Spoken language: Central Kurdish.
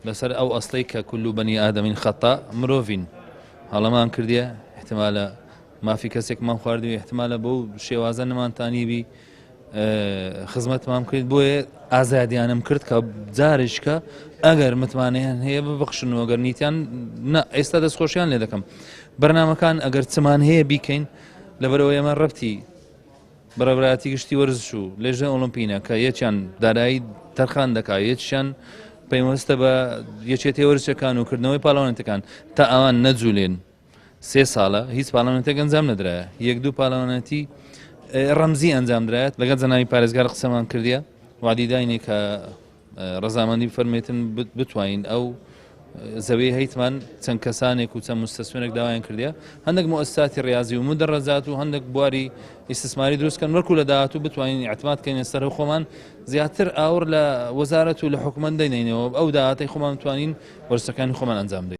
لەسەر ئەو ئەسڵەی کە كل بني ئادەمین خەتا مرۆڤین هەڵەمان کردیە احتمالە مافی کەسێکمان خواردوی احتمالە بەو شێوازە نەمانتانیبی خزمەتمان کرد بۆیە ئازادیانم کرد کە جارێککە ئەگەر متمانیان هەیە ببەخشن و ئەگەر نیتیان ئێستا دەستخۆشیان لێ دەکەم بەرنامەکان ئەگەر چمان هەیە بیکەین لەبەرەوە ئێمە ڕەبتی بەڕێوەبەرایەتی گشتی وەرزش و لێژە ئۆلۆمپینە کە یەکیان دارایی تەرخان دەکات یەکیان پەیوەستە بە یەکێتی وەرزشەکان و کردنەوەی پاڵەوانێتەکان تا ئەوان نەجوولێن 3 ساڵە هیچ پاڵەوانێتێک ئەنجام نەدرایە 1-2 پاڵەوانەتی ڕەمزی ئەنجامدرایەت لەگەڵ جەنابی پارێزگار قسەمان کردیە وعدی داینێ کە ڕەزامەندی فەرمێتن بتوانین ئەو زەوی هەیتمان چەند کەسانێک و چەند مستەسوێنێک داوایان کردیە هەندێک مؤسساتی ڕیاضی و مدەڕەزات و هەندێک بواری ئیستثماری دروستکەن وەکو لە داهاتوو بتوانین اعتماد بکەین سەر خۆمان زیاتر ئاور لە وەزارەت و لە حکومەت دەینێنەوە ئەو داهاتەی خۆمان بتوانین وەرزەکانی خۆمان ئەنجام بدەین.